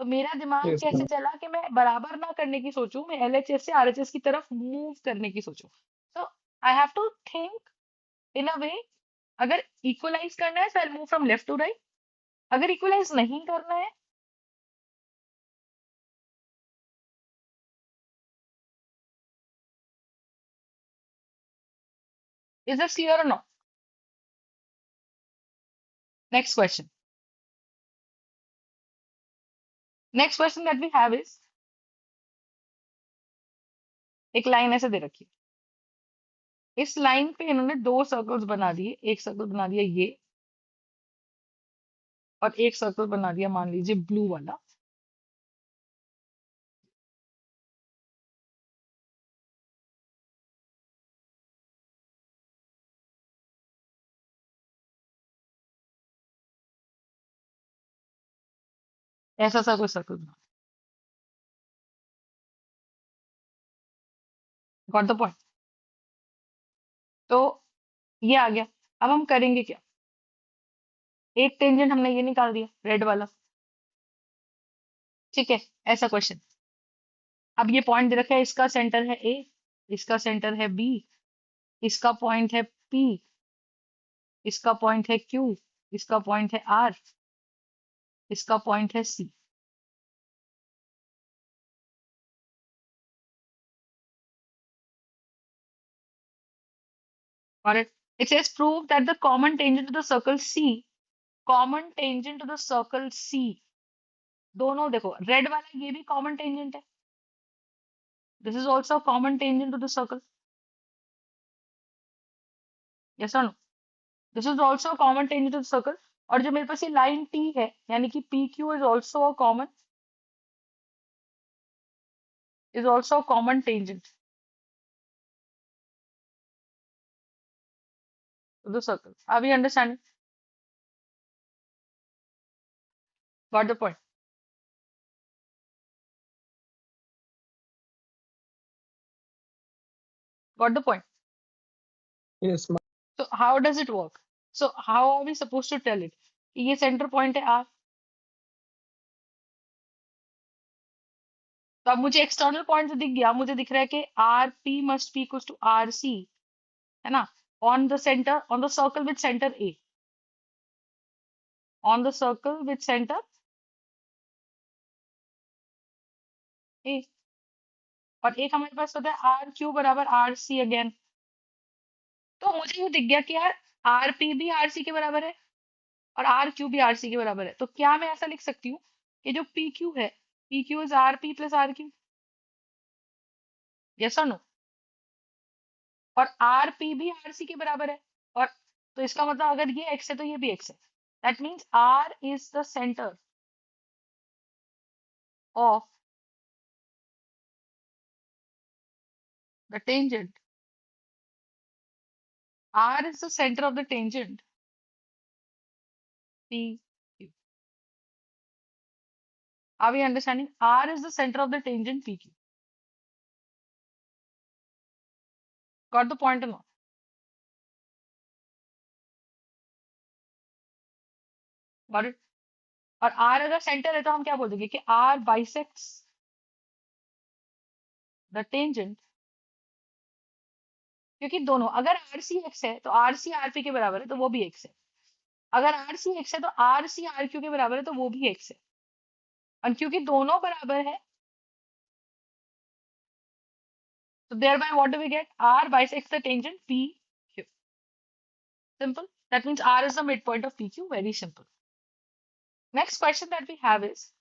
तो मेरा दिमाग Yes, कैसे ma'am. चला कि मैं बराबर ना करने की सोचूं, मैं LHS से RHS की तरफ मूव करने की सोचूं। तो I have to think in a way, अगर इक्वलाइज करना है तो move from left to right, अगर इक्वलाइज नहीं करना है इज दिस क्लियर और not? Next question. Next question that we have is, एक लाइन ऐसे दे रखी है, इस लाइन पे इन्होंने दो सर्कल्स बना दिए। एक सर्कल बना दिया ये, और एक सर्कल बना दिया मान लीजिए ब्लू वाला। ऐसा सा कोई सर्कल बना, गॉट द पॉइंट? तो ये आ गया। अब हम करेंगे क्या? एक टेंजेंट हमने ये निकाल दिया रेड वाला। ठीक है, ऐसा क्वेश्चन। अब ये पॉइंट दे रखा है, इसका सेंटर है ए, इसका सेंटर है बी, इसका पॉइंट है पी, इसका पॉइंट है क्यू, इसका पॉइंट है आर, इसका पॉइंट है सी। और it says prove that the common tangent to the circle C, common tangent to the circle C, दोनों देखो रेड वाला ये भी कॉमन टेंजेंट है, this is also common tangent to the circle, yes और no, this is also common tangent to the circle. और जो मेरे पास ये लाइन टी है यानी कि P Q is also common tangent to the circle. Are we understanding? Got the point? Got the point? Yes, ma'am. So how does it work? So how are we supposed to tell it कि ये सेंटर पॉइंट है आर? तो अब मुझे एक्सटर्नल पॉइंट दिख गया, मुझे दिख रहा है कि R P must be equal to R C, है ना, on the centre, on the circle with centre A, on the circle with centre A. और एक हमारे पास होता है आर क्यू बराबर आर सी अगेन। तो मुझे ये दिख गया कि यार आर पी भी आर सी के बराबर है और आर क्यू भी आर सी के बराबर है। तो क्या मैं ऐसा लिख सकती हूँ कि जो पी क्यू है, P Q is R P plus R Q, yes और नो? और आर पी भी आर सी के बराबर है। और तो इसका मतलब अगर ये एक्स है तो ये भी एक्स है। That means R is the centre of the tangent, R is the centre of the tangent P Q. Are we understanding? R is the centre of the tangent P Q. Got the point or not? Got it? और आर अगर सेंटर है तो हम क्या बोल देंगे कि आर बाइसेक्ट्स द टेंजेंट, क्योंकि दोनों, अगर आर सी एक्स है तो आर सी आर पी के बराबर है तो वो भी एक्स है, अगर आर सी एक्स है तो आर सी आर क्यू के बराबर है तो वो भी एक्स है। और क्योंकि दोनों बराबर है तो there by what do we get? R bisects the tangent P Q. Simple, that means R is the mid point of P Q. Very simple. Next question that we have is,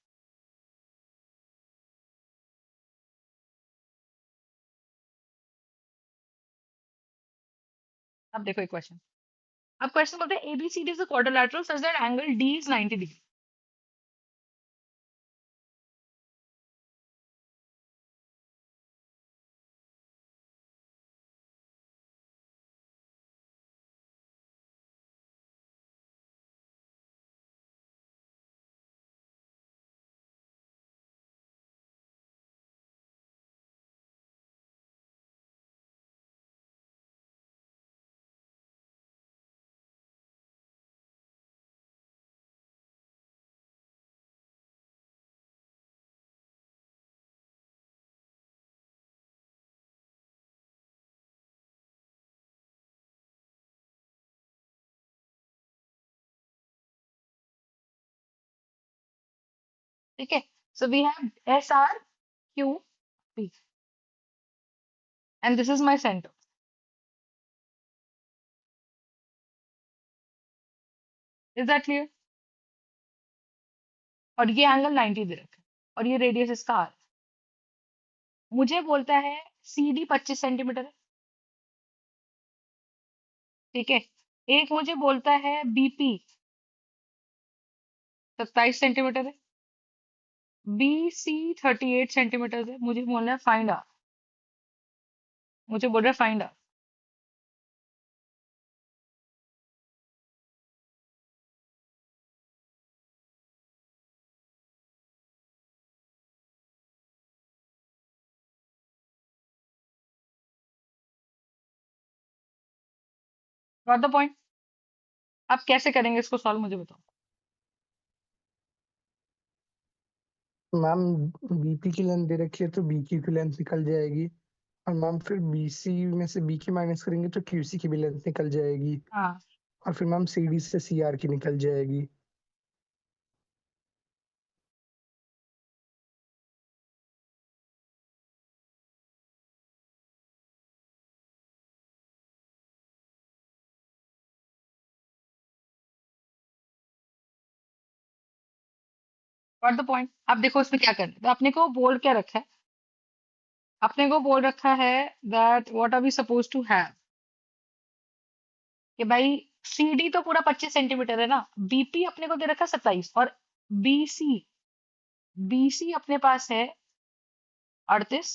अब देखो एक क्वेश्चन। अब क्वेश्चन बोलते हैं ABCD is a quadrilateral such that angle D is 90 degree. ठीक है, so we have S R Q P and this is my centre. Is that clear? और ये एंगल 90 दे रखा है और ये रेडियस इसका आर। मुझे बोलता है सी डी 25 सेंटीमीटर है। ठीक है, एक मुझे बोलता है बीपी 27 सेंटीमीटर है, बी सी 38 सेंटीमीटर है। मुझे बोलना है फाइंड आर, मुझे बोल रहा है find R. Got the point? आप कैसे करेंगे इसको सॉल्व, मुझे बताओ। मैम बीपी की लेंथ दे रखी है तो बीक्यू की लेंथ निकल जाएगी, और मैम फिर बीसी में से बीक्यू माइनस करेंगे तो क्यूसी की भी लेंथ निकल जाएगी, हाँ, और फिर मैम सीडी से सीआर की निकल जाएगी। Got the point. अब देखो इसमें क्या करना है, तो अपने को बोल क्या रखा है, अपने को बोल रखा है that what are we suppose to have, कि भाई सीडी तो पूरा 25 सेंटीमीटर है ना, बीपी अपने को दे रखा है 27, और बीसी, बीसी अपने पास है 38,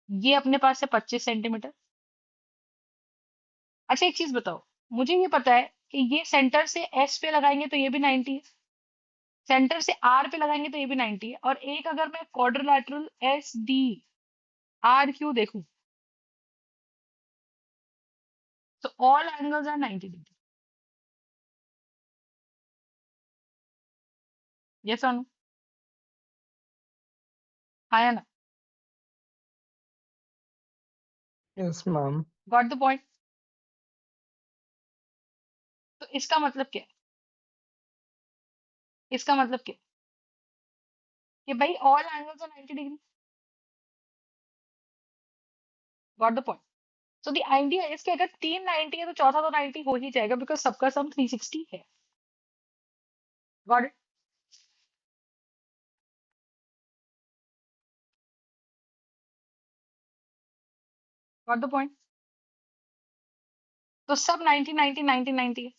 ये अपने पास है 25 सेंटीमीटर। अच्छा एक चीज बताओ, मुझे ये पता है कि ये सेंटर से एस पे लगाएंगे तो ये भी 90 है, सेंटर से आर पे लगाएंगे तो ये भी 90 है, और एक अगर मैं quadrilateral S D R Q देखूं, तो all angles are 90 degree. Yes और नो? हाँ या ना? Yes ma'am. Got the point. तो इसका मतलब क्या है, इसका मतलब क्या है कि भाई all angles are 90 degree. Got the point. So the idea is कि अगर तीन 90 है तो चौथा तो 90 हो ही जाएगा, बिकॉज सबका सम 360 है। Got it? Got the point. तो सब 90 90 90 90 है,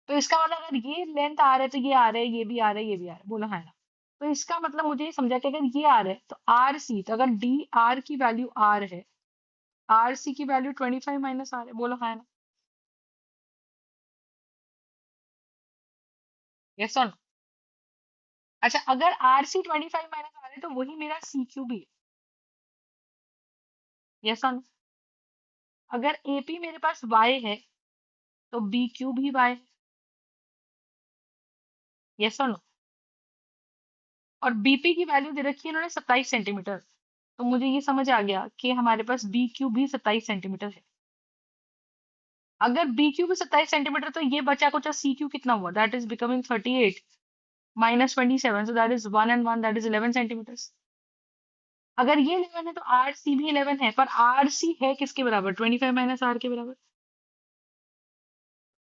तो इसका मतलब अगर ये लेंथ आ रहा है तो ये आ रहा है, ये भी आ रहा है, ये भी आ रहा है, बोलो हाँ ना? तो इसका मतलब मुझे ये समझा कि अगर ये आ रहा है तो आर सी, तो अगर डी आर की वैल्यू आर है, आर सी की वैल्यू 25 माइनस आर है, बोलो हाँ ना? यस और नो? अच्छा अगर आर सी 25 माइनस आर है तो वही मेरा सी क्यू भी है। यस और नो? अगर एपी मेरे पास वाई है तो बी क्यू भी वाई है। यस और नो? और बीपी की वैल्यू दे रखी है इन्होंने 27 सेंटीमीटर, तो मुझे ये समझ आ गया कि हमारे पास बी क्यू भी 27 सेंटीमीटर है। अगर बी क्यू भी 27 सेंटीमीटर, तो ये बचा कुछ सी क्यू कितना हुआ, that is becoming 38 minus 27, so that is 1 and 1, that is 11 centimetre. अगर ये 11 है तो आर सी भी 11 है, पर आर सी है किसके बराबर, 25 माइनस आर के बराबर।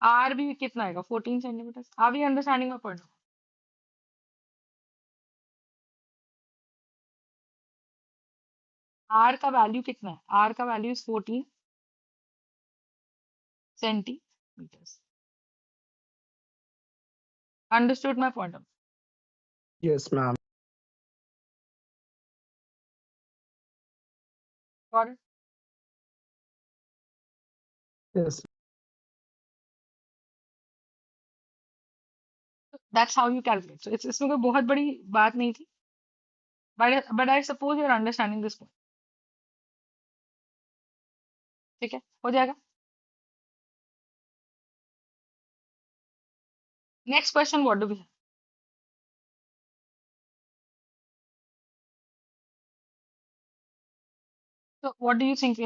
आर भी कितना आएगा, 14 centimetre. Are we understanding my point? R का वैल्यू कितना है, आर का value is 14 centimetre. Understood my point? Yes ma'am. Yes. That's how you calculate, so इसमें कोई बहुत बड़ी बात नहीं थी, but I suppose you are understanding this point. ठीक है, हो जाएगा। Next question, what do we have? So what do you think?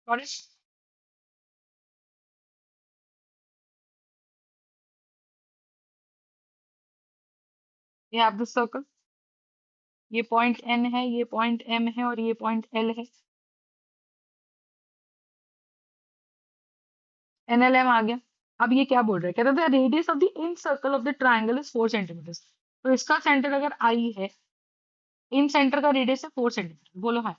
Got it? You have this circle, ये पॉइंट N है, ये पॉइंट M है, और ये पॉइंट L है। NLM आ गया। अब ये क्या बोल रहा है, कहते हैं radius of the in circle of the triangle is 4 centimetre. तो इसका सेंटर अगर I है, इन सेंटर का रेडियस है 4 सेंटीमीटर, बोलो हाँ?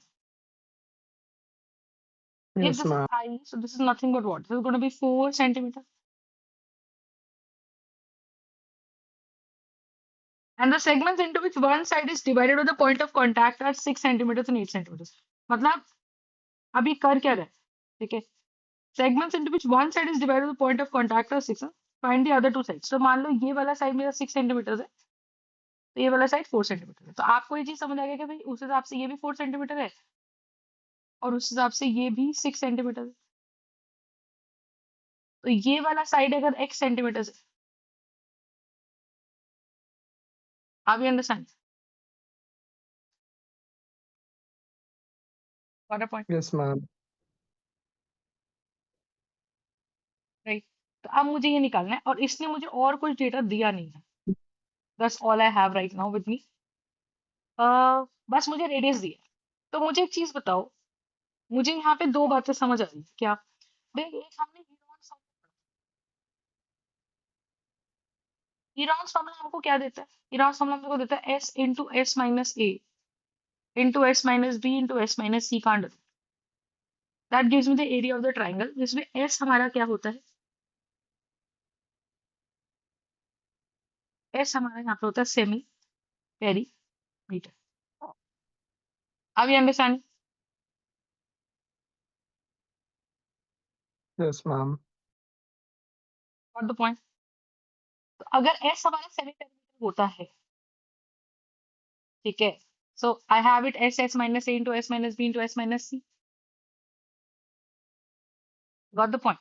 If yes this is ma'am. I, so this is nothing but what? This is going to be 4 centimeter. And the segments into which one side is divided with the point of contact are 6 centimeters and 8 centimeters. मतलब अभी कर क्या रहा है, ठीक है, segments into which one side is divided the point of contact are 6, find the other two sides. तो मान लो ये वाला साइड मेरा 6 सेंटीमीटर है, तो ये वाला साइड 4 सेंटीमीटर है। तो आपको ये चीज समझ आ गया कि भाई उस हिसाब से ये भी 4 सेंटीमीटर है और उस हिसाब से ये भी 6 सेंटीमीटर है। तो ये वाला साइड अगर x सेंटीमीटर है, आप ये understand what a point, yes ma'am. Right? तो अब मुझे ये निकालना है और इसने मुझे और कुछ डेटा दिया नहीं है। That's all I have right now with me. बस मुझे रेडियस दिया है। तो मुझे एक चीज बताओ, मुझे यहाँ पे दो बातें समझ आ रही है क्या? देख, एक हमने हीरॉन्स फॉर्मूला हमको क्या देता है? हीरॉन्स फॉर्मूला हमको देता है s into S minus A into S minus B into S minus C का under. That gives me the area of the triangle, जिसमें s हमारा क्या होता है? s हमारा यहाँ पे होता है सेमी पेरीमीटर। अब ये understand yes ma'am. What the point? तो अगर s हमारा सेमी पेरीमीटर होता है, ठीक है, so I have it S S minus A into S minus B into S minus C. Got the point?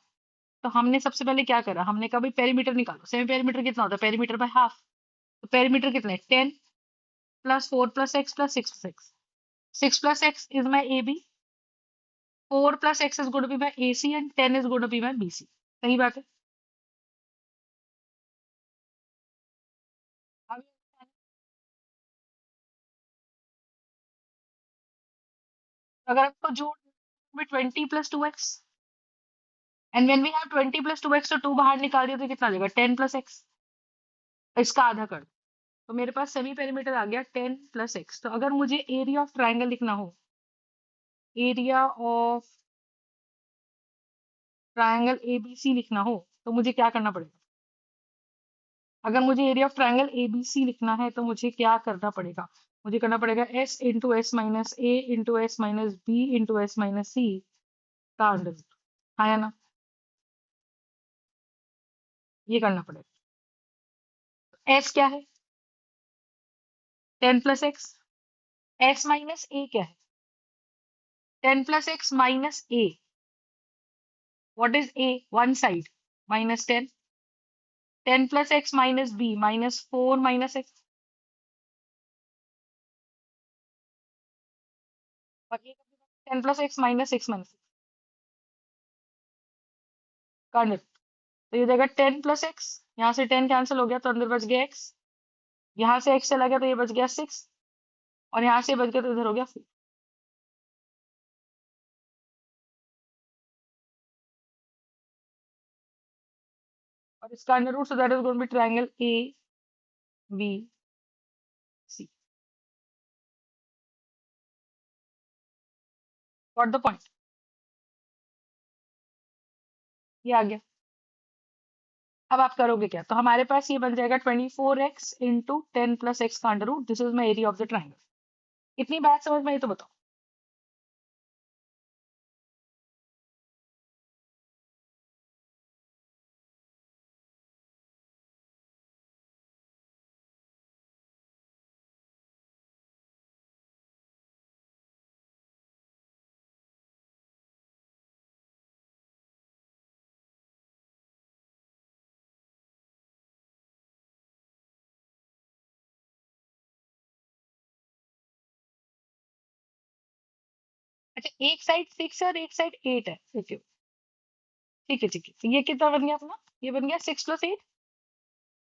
तो हमने सबसे पहले क्या करा, हमने कहा भाई पेरीमीटर निकालो, सेमी पेरीमीटर कितना होता है? Perimeter by half. तो पेरीमीटर कितना है? 10 plus 4 plus x plus 6 plus x. 6 plus x is my AB, 4 plus x is going to be my AC, and 10 is going to be my BC. सही बात है। अब अगर आपको जोड़ में 20 plus 2x, and when we have 20 plus 2x तो 2 बाहर निकाल दिया तो कितना आ जाएगा? 10 plus x। इसका आधा कर दो, तो मेरे पास सेमी पेरीमीटर आ गया 10 plus x। तो अगर मुझे एरिया ऑफ ट्राइंगल लिखना हो, एरिया ऑफ ट्राइंगल ABC लिखना हो, तो मुझे क्या करना पड़ेगा? अगर मुझे एरिया ऑफ ट्राइंगल ABC लिखना है तो मुझे क्या करना पड़ेगा? मुझे करना पड़ेगा s into S minus A into S minus B into S minus C का अंडर रूट। हाँ या ना? ये करना पड़ेगा। s क्या है? 10 plus X. s minus A क्या है? 10 plus X minus A. What is a? One side, minus 10। 10 plus X minus B minus 4 minus X. और ये 10 प्लस एक्स माइनस 6 माइनस का अंडर। तो ये देगा 10 प्लस एक्स, यहाँ से 10 कैंसिल हो गया तो अंदर बच गया x, यहाँ से x चला गया तो ये बच गया 6, और यहाँ से बच गया तो इधर हो गया 4। और इसका under root, so that is going to be triangle A B C. Got the point? ये आ गया। अब आप करोगे क्या? तो हमारे पास ये बन जाएगा 24x इंटू 10 प्लस एक्स का under root, this is my area of the triangle. इतनी बात समझ में आई तो बताओ। अच्छा, एक साइड 6 है और एक साइड 8 है, ओके। ठीक है ठीक है, तो ये कितना बन गया अपना? ये बन गया 6 plus 8,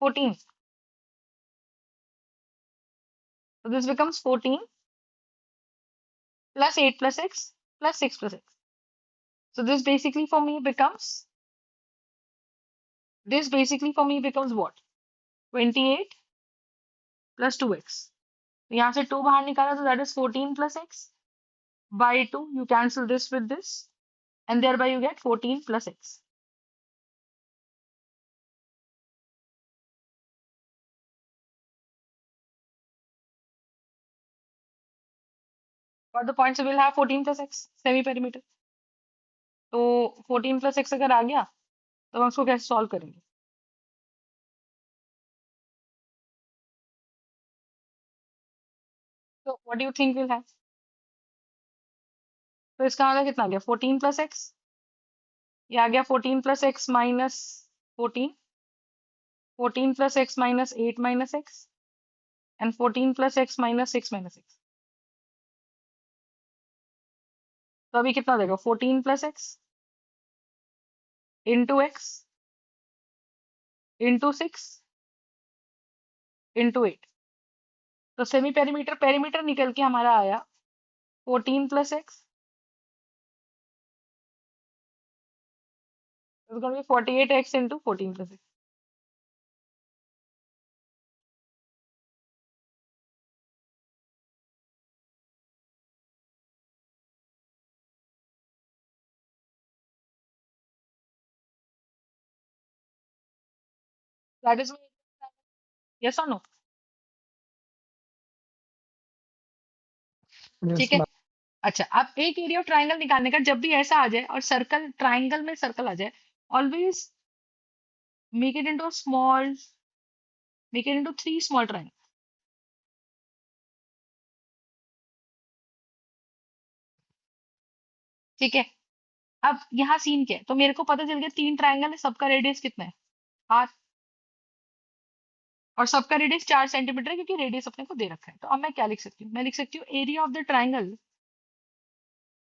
14। So this becomes 14 plus 8 plus x plus 6 plus x. So this basically for me becomes what? 28 plus 2x. तो यहाँ से 2 बाहर निकाला तो that is 14 plus x by 2. You cancel this with this and thereby you get 14 plus x. Got the point? So we'll have 14 plus x, semi perimeter. तो 14 + x अगर आ गया तो हम उसको कैसे सॉल्व करेंगे? तो what do you think will have? तो इसका मतलब कितना आ गया? 14 + x, ये आ गया 14 + x minus 14, 14 + x - 8 - x, and 14 + x - 6 - x। तो अभी कितना देगा? 14 + x into x into 6 into 8। तो सेमी पेरीमीटर पेरीमीटर निकल के हमारा आया 14 + x, it's going to be 48x into 14 + x. That is my yes or no? Yes ठीक है। मैम। अच्छा, अब एक एरिया ऑफ ट्राइंगल निकालने का, जब भी ऐसा आ जाए और सर्कल ट्राइंगल में सर्कल आ जाए, always make it into small, make it into 3 small triangle. ठीक है। अब यहाँ सीन क्या है? तो मेरे को पता चल गया 3 ट्राइंगल है, सबका रेडियस कितना है? 8, और सबका रेडियस 4 सेंटीमीटर है, क्योंकि रेडियस अपने को दे रखा है। तो अब मैं क्या लिख सकती हूँ? मैं लिख सकती हूँ area of the triangle,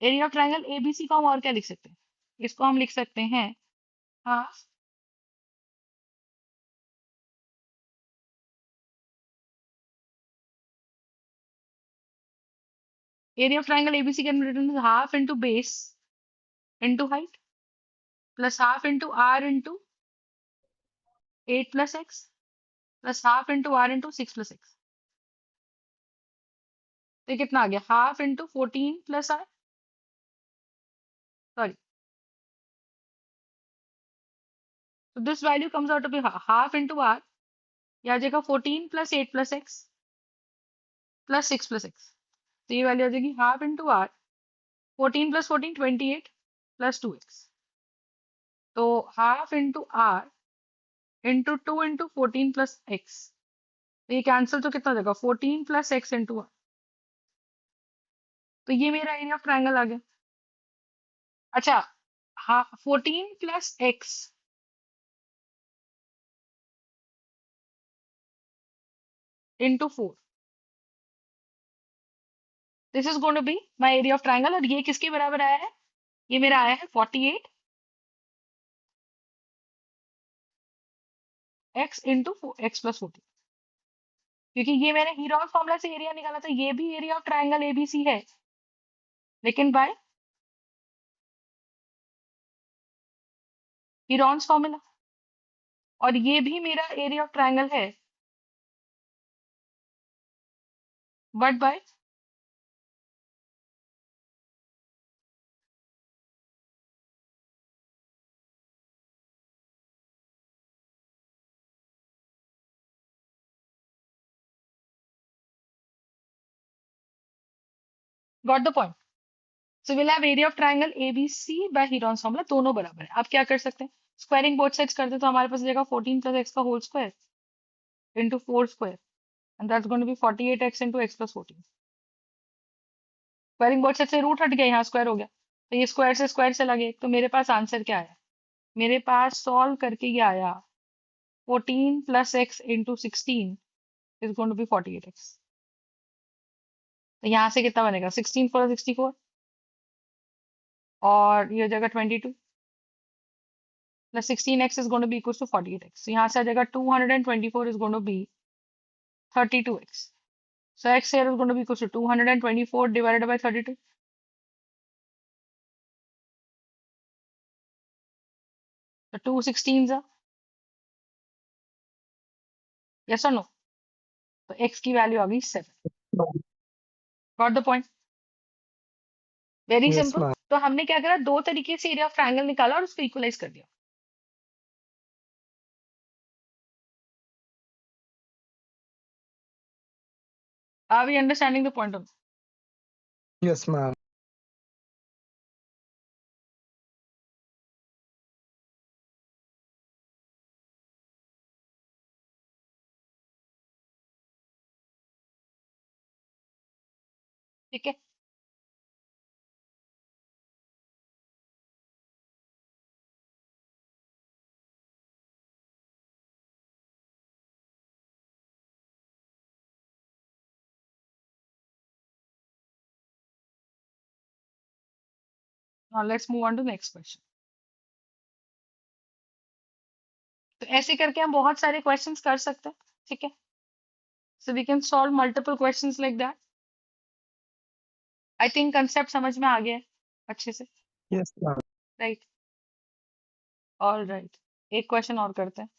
area of triangle ABC को हम और क्या लिख सकते हैं? इसको हम लिख सकते हैं half area of triangle ABC can be written half into base into height plus half into R into 8 + x plus half into R into 6 + x। तो ये कितना आ गया? हाफ इंटू 14 + r, सॉरी, तो this value comes out to be half into R, या आ जाएगा 14 + 8 + x प्लस 6 + x। तो ये वैल्यू आ जाएगी half into are, 14 + 14 28 plus 2x। तो half into R into 2 into 14 + x, तो ये कैंसिल, तो कितना हो जाएगा? 14 + x इंटू आर। तो ये मेरा एरिया ऑफ ट्राइंगल आ गया। अच्छा, हाँ, 14 + x into 4, this is going to be my area of triangle. और ये किसके बराबर आया है? ये मेरा आया है 48x इंटू x + 14, क्योंकि ये मैंने हीरॉन फॉर्मूला से एरिया निकाला था। ये भी एरिया ऑफ ट्राइंगल एबीसी है, लेकिन बाय हीरॉन्स फॉर्मूला। और ये भी मेरा एरिया ऑफ ट्राइंगल है, but by got the point. So will have area of triangle ABC by Heron's formula, दोनों बराबर है। अब क्या कर सकते हैं? स्क्वायरिंग बोथ साइड्स करते हैं, तो हमारे पास जाएगा 14 + x का whole square into 4 square, and that's going to be 48x into x + 14। Squaring both side से रूट हट गया, यहाँ स्क्वायर हो गया, तो ये स्क्वायर से स्क्वायर चला गया। तो मेरे पास आंसर क्या आया? मेरे पास सॉल्व करके ये आया 14 + x into 16 is going to be 48x। तो यहाँ से कितना बनेगा? 16 4 64, और ये हो जाएगा 22 plus 16x is going to be equal to 48x। यहाँ से आ जाएगा 224 is going to be 32x। So x here is going to be equal to 224 divided by 32. So 2 16s are, yes or no? तो x की वैल्यू आ गई 7। Got the point? Very yes simple. Ma'am. तो हमने क्या करा? दो तरीके से एरिया ऑफ ट्राइंगल निकाला और उसको इक्वलाइज कर दिया। Are we understanding the point? Yes ma'am. ठीक है। Now let's move on to next question. तो ऐसे करके हम बहुत सारे क्वेश्चंस कर सकते हैं। ठीक है, so we can solve multiple questions like that. I think concept समझ में आ गया है अच्छे से। Yes ma'am. Right, all right, एक क्वेश्चन और करते हैं।